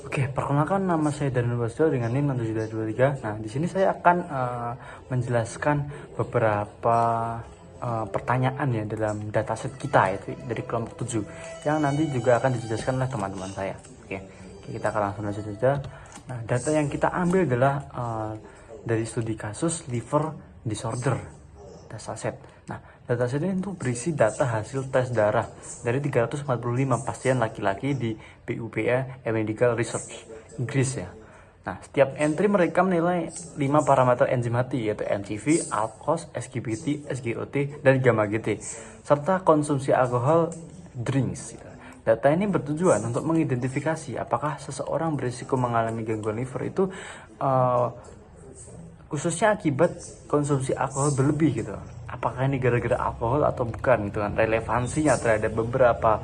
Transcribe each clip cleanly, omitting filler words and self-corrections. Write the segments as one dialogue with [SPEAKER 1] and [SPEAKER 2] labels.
[SPEAKER 1] Oke, perkenalkan nama saya Daniel Basdo dengan NIM 6723. Nah, di sini saya akan menjelaskan beberapa pertanyaan ya dalam dataset kita, yaitu dari kelompok 7 yang nanti juga akan dijelaskan oleh teman-teman saya. Oke, kita akan langsung saja. Nah, data yang kita ambil adalah dari studi kasus liver disorder dataset. Nah, dataset ini tuh berisi data hasil tes darah dari 345 pasien laki-laki di BUPA Medical Research Inggris ya. Nah, setiap entry merekam nilai 5 parameter enzim hati, yaitu MCV, ALCOS, SGPT, SGOT, dan gamma GT, serta konsumsi alkohol drinks. Data ini bertujuan untuk mengidentifikasi apakah seseorang berisiko mengalami gangguan liver itu khususnya akibat konsumsi alkohol berlebih gitu. Apakah ini gara-gara alkohol atau bukan gitu kan, relevansinya terhadap beberapa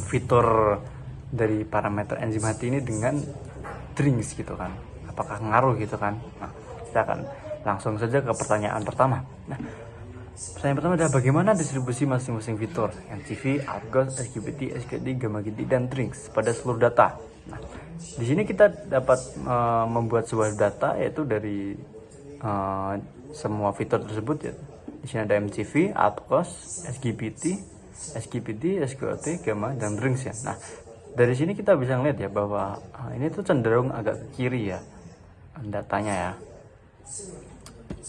[SPEAKER 1] fitur dari parameter enzim hati ini dengan drinks gitu kan, apakah ngaruh gitu kan. Nah, kita akan langsung saja ke pertanyaan pertama. Nah, pertanyaan pertama adalah bagaimana distribusi masing-masing fitur MCV, ALCOS, SGPT, SGD, gamma GT, dan drinks pada seluruh data. Nah, di sini kita dapat membuat sebuah data yaitu dari semua fitur tersebut ya. Di sini ada MCV, ALCOS, SGPT, SGOT, gamma, dan drinks ya. Nah, dari sini kita bisa ngeliat ya bahwa ini tuh cenderung agak ke kiri ya datanya ya.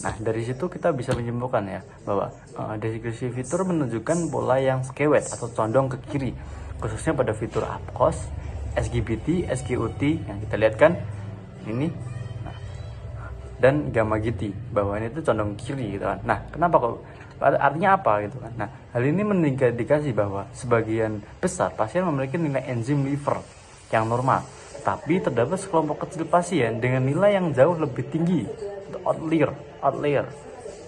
[SPEAKER 1] Nah, dari situ kita bisa menyimpulkan ya bahwa deskripsi fitur menunjukkan pola yang skewet atau condong ke kiri, khususnya pada fitur ALCOS, SGPT, SGOT yang kita lihat kan ini, dan gamma GT bahwa ini tuh condong kiri gitu kan. Nah, kenapa kok? Artinya apa gitu kan? Nah, hal ini mengindikasi bahwa sebagian besar pasien memiliki nilai enzim liver yang normal, tapi terdapat sekelompok kecil pasien dengan nilai yang jauh lebih tinggi, outlier.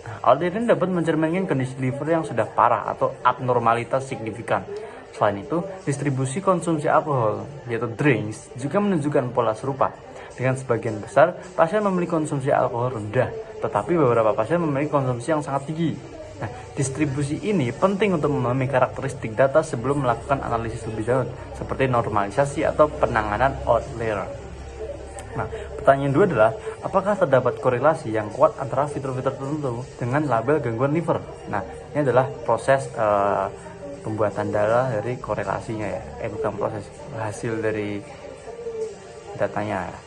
[SPEAKER 1] Nah, outlier ini dapat mencerminkan kondisi liver yang sudah parah atau abnormalitas signifikan. Selain itu, distribusi konsumsi alkohol, yaitu drinks, juga menunjukkan pola serupa. Dengan sebagian besar, pasien memiliki konsumsi alkohol rendah, tetapi beberapa pasien memiliki konsumsi yang sangat tinggi. Nah, distribusi ini penting untuk memahami karakteristik data sebelum melakukan analisis lebih jauh, seperti normalisasi atau penanganan outlier. Nah, pertanyaan dua adalah, apakah terdapat korelasi yang kuat antara fitur-fitur tertentu dengan label gangguan liver? Nah, ini adalah proses pembuatan data dari korelasinya ya, bukan proses, hasil dari datanya ya.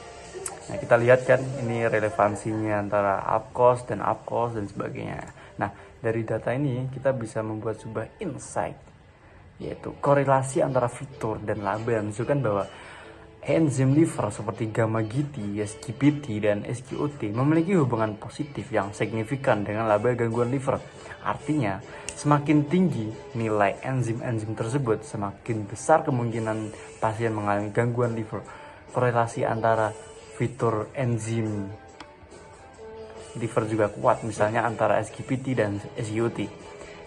[SPEAKER 1] Nah, kita lihat kan ini relevansinya antara ALCOS dan sebagainya. Nah, dari data ini kita bisa membuat sebuah insight, yaitu korelasi antara fitur dan label menunjukkan bahwa enzim liver seperti gamma GT, SGPT, dan SGOT memiliki hubungan positif yang signifikan dengan label gangguan liver. Artinya, semakin tinggi nilai enzim-enzim tersebut, semakin besar kemungkinan pasien mengalami gangguan liver. Korelasi antara fitur enzim liver juga kuat, misalnya antara SGPT dan SGOT,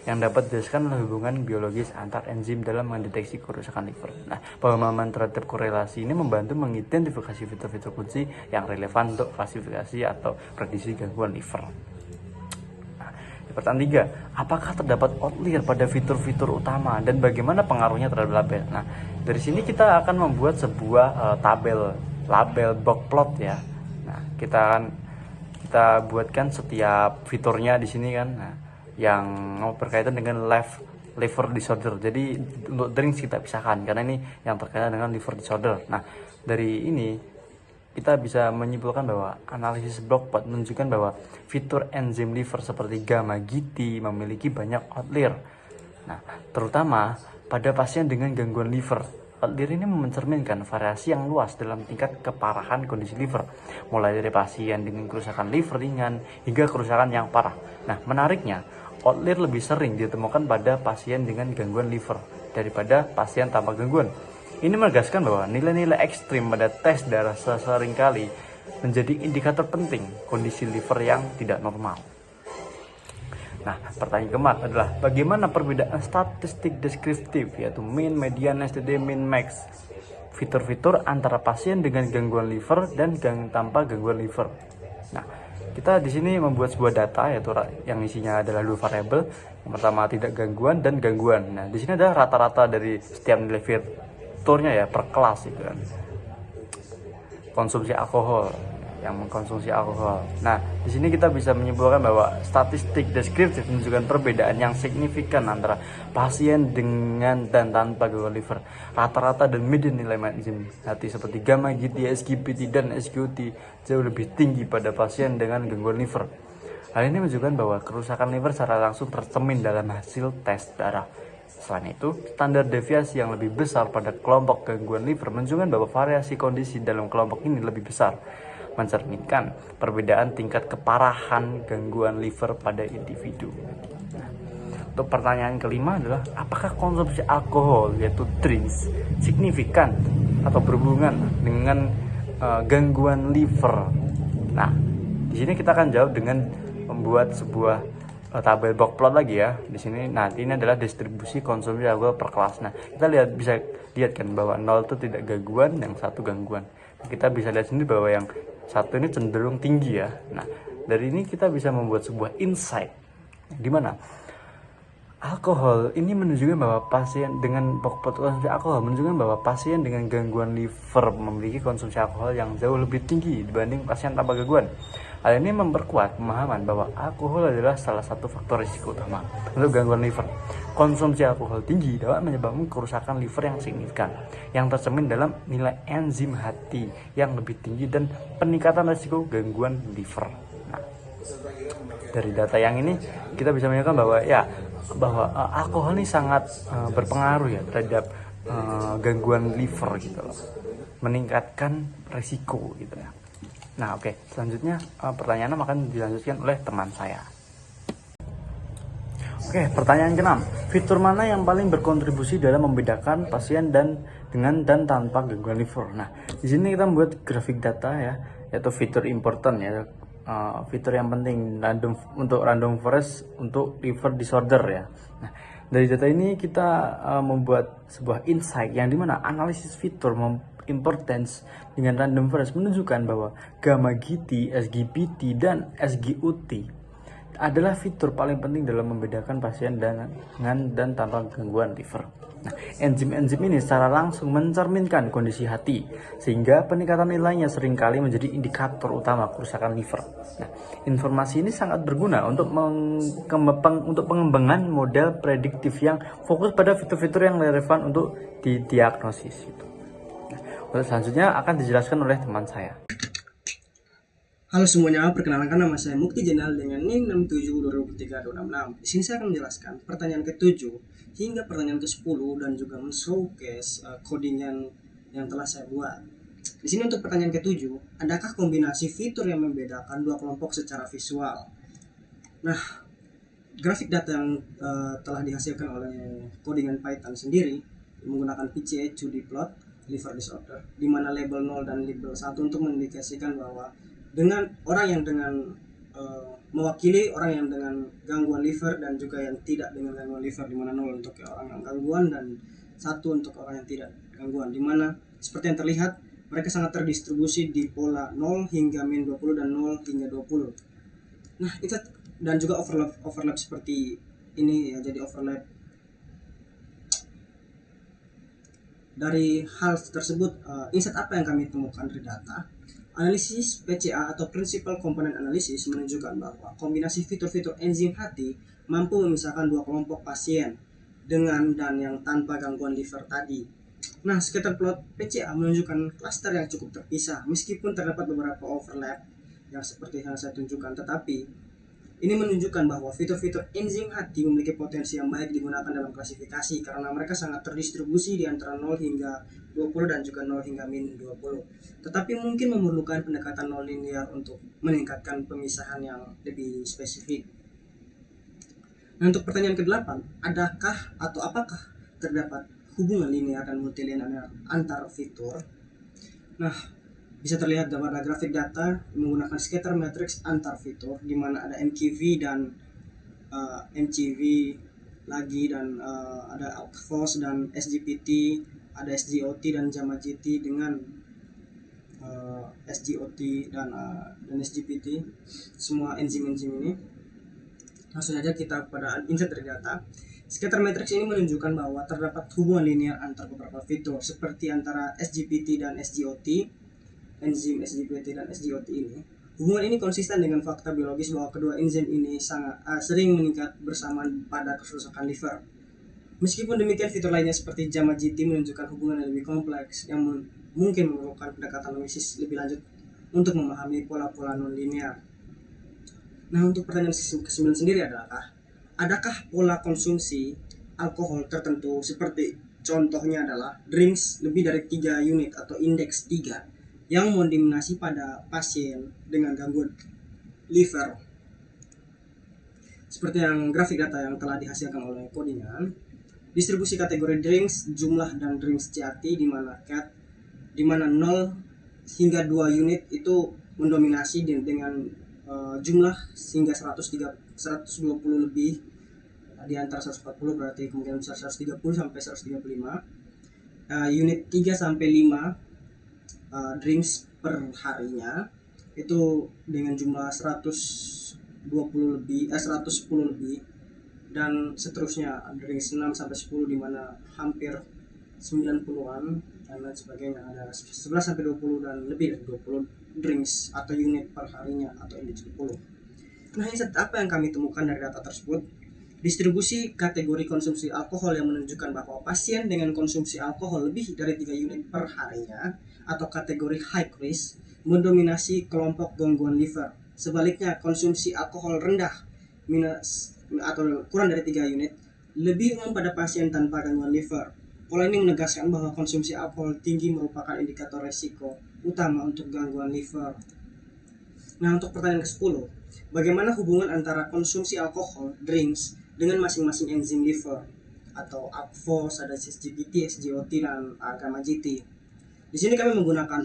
[SPEAKER 1] yang dapat dijelaskan oleh hubungan biologis antar enzim dalam mendeteksi kerusakan liver. Nah, pemahaman terhadap korelasi ini membantu mengidentifikasi fitur-fitur kunci yang relevan untuk klasifikasi atau prediksi gangguan liver. Nah, pertanyaan 3, apakah terdapat outlier pada fitur-fitur utama dan bagaimana pengaruhnya terhadap label? Nah, dari sini kita akan membuat sebuah label box plot ya. Nah, kita buatkan setiap fiturnya di sini kan. Nah, yang berkaitan dengan liver disorder. Jadi untuk drinks kita pisahkan karena ini yang terkait dengan liver disorder. Nah, dari ini kita bisa menyimpulkan bahwa analisis block plot menunjukkan bahwa fitur enzim liver seperti gamma GT memiliki banyak outlier. Nah, terutama pada pasien dengan gangguan liver. Outlier ini mencerminkan variasi yang luas dalam tingkat keparahan kondisi liver, mulai dari pasien dengan kerusakan liver ringan hingga kerusakan yang parah. Nah, menariknya, outlier lebih sering ditemukan pada pasien dengan gangguan liver daripada pasien tanpa gangguan. Ini menegaskan bahwa nilai-nilai ekstrim pada tes darah seringkali menjadi indikator penting kondisi liver yang tidak normal. Nah, pertanyaan keempat adalah bagaimana perbedaan statistik deskriptif, yaitu mean, median, STD, min, max, fitur-fitur antara pasien dengan gangguan liver dan tanpa gangguan liver. Nah, kita di sini membuat sebuah data yaitu yang isinya adalah dua variabel. Yang pertama tidak gangguan dan gangguan. Nah, di sini ada rata-rata dari setiap nilai faktornya ya per kelas gitu kan. Konsumsi alkohol, yang mengkonsumsi alkohol. Nah, di sini kita bisa menyimpulkan bahwa statistik deskriptif menunjukkan perbedaan yang signifikan antara pasien dengan dan tanpa gangguan liver. Rata-rata dan median nilai enzim hati seperti gamma GT, SGPT, dan SGOT jauh lebih tinggi pada pasien dengan gangguan liver. Hal ini menunjukkan bahwa kerusakan liver secara langsung tercermin dalam hasil tes darah. Selain itu, standar deviasi yang lebih besar pada kelompok gangguan liver menunjukkan bahwa variasi kondisi dalam kelompok ini lebih besar, mencerminkan perbedaan tingkat keparahan gangguan liver pada individu. Nah, untuk pertanyaan kelima adalah, apakah konsumsi alkohol yaitu drinks signifikan atau berhubungan dengan gangguan liver? Nah, di sini kita akan jawab dengan membuat sebuah tabel box plot lagi ya. Di sini nanti ini adalah distribusi konsumsi alkohol per kelas. Nah, kita bisa lihat kan bahwa 0 itu tidak gangguan, yang 1 gangguan. Kita bisa lihat sendiri bahwa yang 1 ini cenderung tinggi ya. Nah, dari ini kita bisa membuat sebuah insight di mana alkohol ini menunjukkan bahwa pasien dengan konsumsi alkohol menunjukkan bahwa pasien dengan gangguan liver memiliki konsumsi alkohol yang jauh lebih tinggi dibanding pasien tanpa gangguan. Hal ini memperkuat pemahaman bahwa alkohol adalah salah satu faktor risiko utama untuk gangguan liver. Konsumsi alkohol tinggi dapat menyebabkan kerusakan liver yang signifikan, yang tercermin dalam nilai enzim hati yang lebih tinggi dan peningkatan risiko gangguan liver. Nah, dari data yang ini kita bisa menunjukkan bahwa alkohol ini sangat berpengaruh ya terhadap gangguan liver gitu loh, meningkatkan risiko gitu ya. Nah, oke. Selanjutnya pertanyaan akan dilanjutkan oleh teman saya. Oke, pertanyaan ke-6. Fitur mana yang paling berkontribusi dalam membedakan pasien dengan dan tanpa gangguan liver? Nah, di sini kita membuat grafik data ya, yaitu fitur important ya. Fitur yang penting untuk random forest untuk liver disorder ya. Nah, dari data ini kita membuat sebuah insight yang dimana analisis fitur importance dengan random forest menunjukkan bahwa gamma GT, SGPT, dan SGOT adalah fitur paling penting dalam membedakan pasien dengan dan tanpa gangguan liver. Nah, enzim-enzim ini secara langsung mencerminkan kondisi hati, sehingga peningkatan nilainya seringkali menjadi indikator utama kerusakan liver. Nah, informasi ini sangat berguna untuk pengembangan model prediktif yang fokus pada fitur-fitur yang relevan untuk didiagnosis. Nah, selanjutnya akan dijelaskan oleh teman saya.
[SPEAKER 2] Halo semuanya, perkenalkan nama saya Mukti Jenal dengan NIM 67203266. Di sini saya akan menjelaskan pertanyaan ke-7 hingga pertanyaan ke-10 dan juga men-showcase coding yang telah saya buat. Di sini untuk pertanyaan ke-7, adakah kombinasi fitur yang membedakan dua kelompok secara visual? Nah, grafik data yang telah dihasilkan oleh codingan Python sendiri menggunakan PCA 2D plot liver disorder, di mana label 0 dan label 1 untuk mengindikasikan bahwa dengan orang yang dengan mewakili orang yang dengan gangguan liver dan juga yang tidak dengan gangguan liver, di mana 0 untuk orang yang gangguan dan 1 untuk orang yang tidak gangguan, di mana seperti yang terlihat mereka sangat terdistribusi di pola 0 hingga min 20 dan 0 hingga 20. Nah, itu dan juga overlap seperti ini ya, jadi overlap. Dari hal tersebut, insight apa yang kami temukan dari data? Analisis PCA atau Principal Component Analysis menunjukkan bahwa kombinasi fitur-fitur enzim hati mampu memisahkan dua kelompok pasien dengan dan yang tanpa gangguan liver tadi. Nah, scatter plot PCA menunjukkan klaster yang cukup terpisah, meskipun terdapat beberapa overlap yang seperti yang saya tunjukkan, tetapi ini menunjukkan bahwa fitur-fitur enzim hati memiliki potensi yang baik digunakan dalam klasifikasi karena mereka sangat terdistribusi di antara 0 hingga 20 dan juga 0 hingga min 20. Tetapi mungkin memerlukan pendekatan non linear untuk meningkatkan pemisahan yang lebih spesifik. Nah, untuk pertanyaan ke-8, adakah atau apakah terdapat hubungan linear dan multilinear antar fitur? Nah, bisa terlihat pada grafik data menggunakan scatter matrix antar fitur, di mana ada MQV dan MCV lagi, dan ada outforce dan SGPT, ada SGOT dan gamma GT dengan SGOT dan SGPT, semua enzim-enzim ini. Langsung saja kita pada insight dari data. Scatter matrix ini menunjukkan bahwa terdapat hubungan linear antar beberapa fitur seperti antara SGPT dan SGOT, enzim SGPT dan SGOT ini. Hubungan ini konsisten dengan fakta biologis bahwa kedua enzim ini sering meningkat bersamaan pada kerusakan liver. Meskipun demikian, fitur lainnya seperti JAMA GT menunjukkan hubungan yang lebih kompleks yang mungkin memerlukan pendekatan analisis lebih lanjut untuk memahami pola-pola non-linear. Nah, untuk pertanyaan ke-9 sendiri adalah, adakah pola konsumsi alkohol tertentu seperti contohnya adalah drinks lebih dari 3 unit atau indeks 3 yang mendominasi pada pasien dengan gangguan liver? Seperti yang grafik data yang telah dihasilkan oleh codingan, distribusi kategori drinks, jumlah dan drinks CRT di mana CAT di mana 0 hingga 2 unit itu mendominasi dengan jumlah hingga 120 lebih di antara 140 berarti kemungkinan besar 130 sampai 135 unit 3 sampai 5 drinks per harinya itu dengan jumlah 110 lebih dan seterusnya drinks 6 sampai 10 di mana hampir 90-an dan lain sebagainya, ada 11 sampai 20 dan lebih dari 20 drinks atau unit per harinya atau indeks 20. Nah, apa yang kami temukan dari data tersebut? Distribusi kategori konsumsi alkohol yang menunjukkan bahwa pasien dengan konsumsi alkohol lebih dari 3 unit per harinya atau kategori high risk mendominasi kelompok gangguan liver. Sebaliknya, konsumsi alkohol rendah minus atau kurang dari 3 unit lebih umum pada pasien tanpa gangguan liver. Pola ini menegaskan bahwa konsumsi alkohol tinggi merupakan indikator resiko utama untuk gangguan liver. Nah, untuk pertanyaan ke-10, bagaimana hubungan antara konsumsi alkohol, drinks, dengan masing-masing enzim liver atau ACVOS, ada SGPT, SGOT, dan gamma GT. Di sini kami menggunakan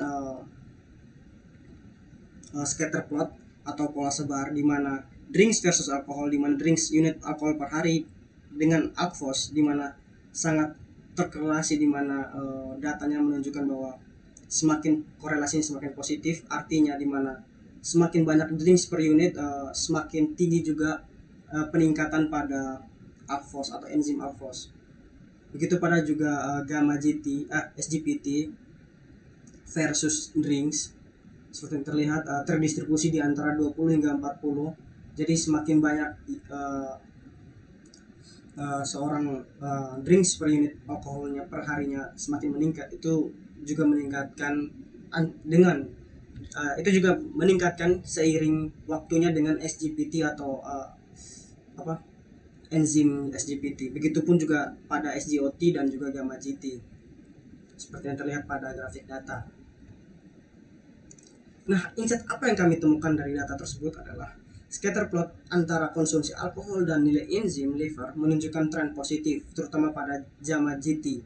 [SPEAKER 2] scatter plot atau pola sebar di mana drinks versus alkohol, di mana drinks unit alkohol per hari dengan ACVOS di mana sangat terkorelasi, di mana datanya menunjukkan bahwa semakin korelasinya semakin positif, artinya di mana semakin banyak drinks per unit semakin tinggi juga peningkatan pada ACVOS atau enzim ACVOS. Begitu pada juga gamma GT, SGPT versus drinks seperti yang terlihat terdistribusi di antara 20 hingga 40. Jadi semakin banyak seorang drinks per unit alkoholnya per harinya semakin meningkat, itu juga meningkatkan itu juga meningkatkan seiring waktunya dengan SGPT atau enzim SGPT. Begitupun juga pada SGOT dan juga gamma GT seperti yang terlihat pada grafik data. Nah, insight apa yang kami temukan dari data tersebut adalah scatter plot antara konsumsi alkohol dan nilai enzim liver menunjukkan tren positif, terutama pada gamma GT.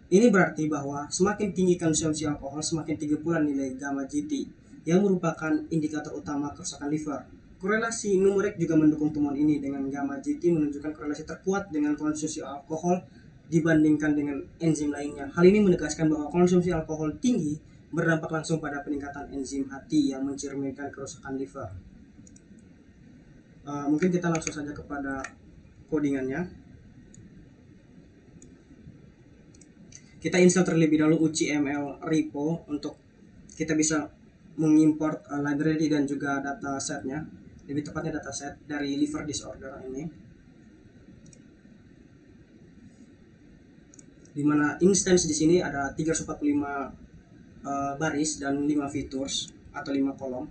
[SPEAKER 2] Ini berarti bahwa semakin tinggi konsumsi alkohol, semakin tinggi pula nilai gamma GT, yang merupakan indikator utama kerusakan liver. Korelasi numerik juga mendukung temuan ini, dengan gamma GT menunjukkan korelasi terkuat dengan konsumsi alkohol dibandingkan dengan enzim lainnya. Hal ini menegaskan bahwa konsumsi alkohol tinggi berdampak langsung pada peningkatan enzim hati yang mencerminkan kerusakan liver. Mungkin kita langsung saja kepada codingannya. Kita install terlebih dahulu UCML repo untuk kita bisa mengimport library dan juga data setnya, lebih tepatnya data set dari liver disorder ini, dimana instance di sini ada 345 baris dan 5 features atau 5 kolom.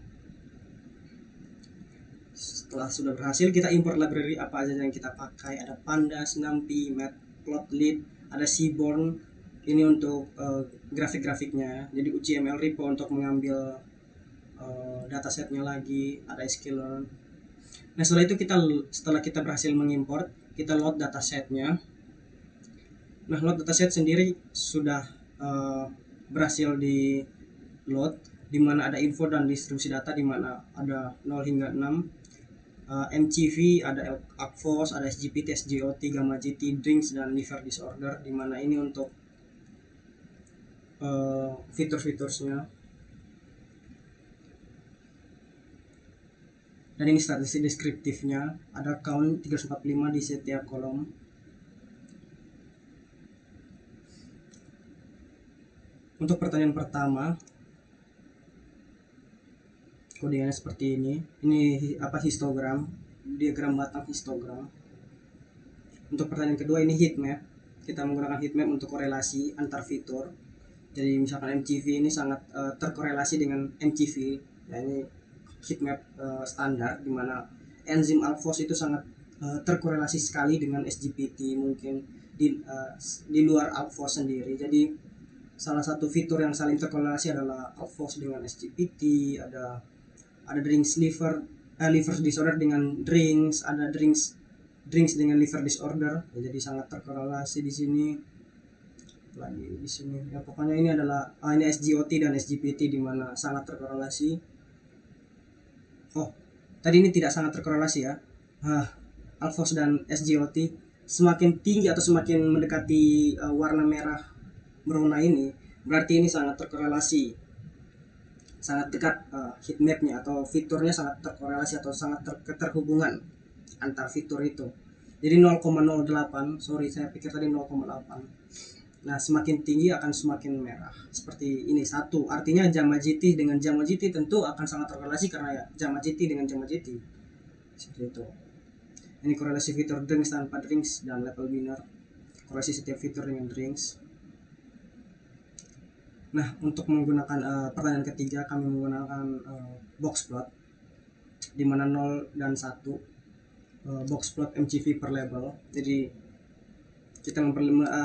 [SPEAKER 2] Setelah sudah berhasil, kita import library apa aja yang kita pakai. Ada pandas, numpy, matplotlib, ada seaborn, ini untuk grafik-grafiknya. Jadi UCML repo untuk mengambil datasetnya lagi, ada sklearn. Nah, setelah kita berhasil mengimport, kita load datasetnya. Nah, load dataset sendiri sudah berhasil di load, di mana ada info dan distribusi data, di mana ada 0 hingga 6. MCV, ada ACVOS, ada SGPT, SGOT, gamma GT, drinks, dan liver disorder, di mana ini untuk fitur-fiturnya. Dan ini statistik deskriptifnya, ada count 345 di setiap kolom. Untuk pertanyaan pertama, kodenya seperti ini. Ini apa, histogram, diagram batang histogram. Untuk pertanyaan kedua, ini heat map. Kita menggunakan heat map untuk korelasi antar fitur. Jadi misalkan MCV ini sangat terkorelasi dengan MCV. Ya, ini heat map standar di mana enzim alphos itu sangat terkorelasi sekali dengan SGPT, mungkin di luar alphos sendiri. Jadi salah satu fitur yang saling terkorelasi adalah alphos dengan SGPT, ada drinks liver disorder dengan drinks, ada drinks dengan liver disorder. Ya, jadi sangat terkorelasi di sini. Lagi di sini ya, pokoknya ini adalah ini SGOT dan SGPT di mana sangat terkorelasi. Oh, tadi ini tidak sangat terkorelasi ya. Alphos dan SGOT semakin tinggi atau semakin mendekati warna merah berwarna ini, berarti ini sangat terkorelasi, sangat dekat heat mapnya atau fiturnya sangat terkorelasi atau sangat terhubungan antar fitur itu. Jadi 0,08, sorry saya pikir tadi 0,8. Nah, semakin tinggi akan semakin merah. Seperti ini, satu. Artinya JAMA GT dengan JAMA GT tentu akan sangat terkorelasi karena ya JAMA GT dengan JAMA GT. Seperti itu. Ini korelasi fitur drinks tanpa drinks dan level binary. Korelasi setiap fitur dengan drinks. Nah, untuk menggunakan pertanyaan ketiga, kami menggunakan box plot di mana 0 dan 1. Box plot MCV per label. Jadi kita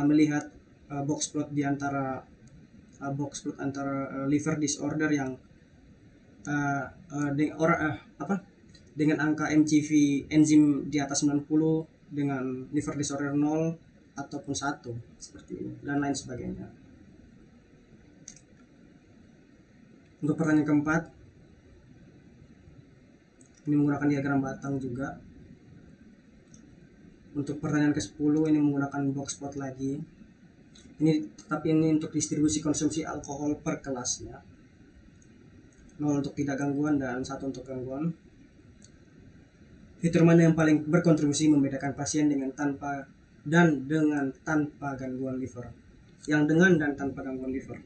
[SPEAKER 2] melihat box plot di antara liver disorder yang dengan angka MCV enzim di atas 90 dengan liver disorder 0 ataupun 1 seperti ini dan lain sebagainya. Untuk pertanyaan keempat, ini menggunakan diagram batang juga. Untuk pertanyaan ke-10 ini menggunakan box plot lagi. Tapi ini untuk distribusi konsumsi alkohol per kelasnya. 0 untuk tidak gangguan dan 1 untuk gangguan. Fitur mana yang paling berkontribusi membedakan pasien dengan tanpa gangguan liver? Yang dengan dan tanpa gangguan liver.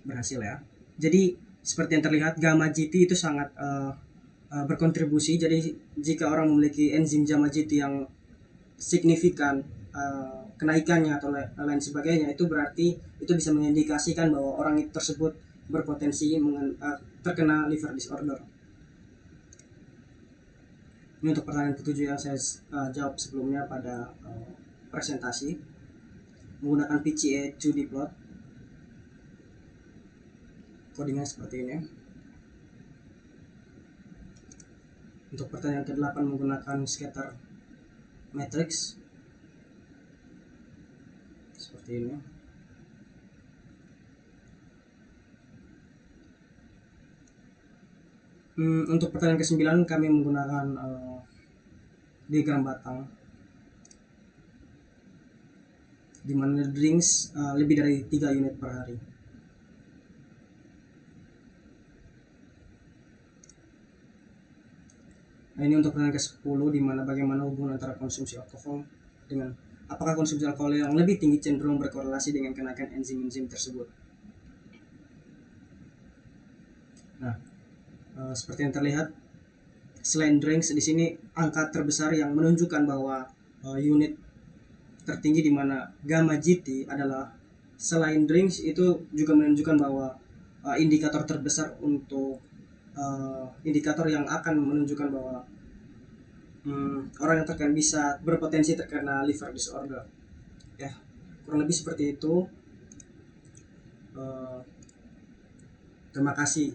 [SPEAKER 2] Berhasil ya. Jadi seperti yang terlihat, gamma GT itu sangat berkontribusi. Jadi jika orang memiliki enzim gamma GT yang signifikan kenaikannya atau lain sebagainya, itu berarti itu bisa mengindikasikan bahwa orang tersebut berpotensi terkena liver disorder. Ini untuk pertanyaan ke-7 yang saya jawab sebelumnya pada presentasi menggunakan PCA 2D plot. Kodenya seperti ini. Untuk pertanyaan ke-8 menggunakan scatter matrix seperti ini. Untuk pertanyaan ke-9 kami menggunakan diagram batang di mana drinks lebih dari 3 unit per hari. Nah, ini untuk pertanyaan ke-10 di mana bagaimana hubungan antara konsumsi alkohol dengan apakah konsumsi alkohol yang lebih tinggi cenderung berkorelasi dengan kenaikan enzim-enzim tersebut. Nah, seperti yang terlihat selain drinks di sini angka terbesar yang menunjukkan bahwa unit tertinggi di mana gamma GT adalah selain drinks itu juga menunjukkan bahwa indikator terbesar untuk indikator yang akan menunjukkan bahwa orang yang terkena bisa berpotensi terkena liver disorder. Ya, kurang lebih seperti itu. Terima kasih.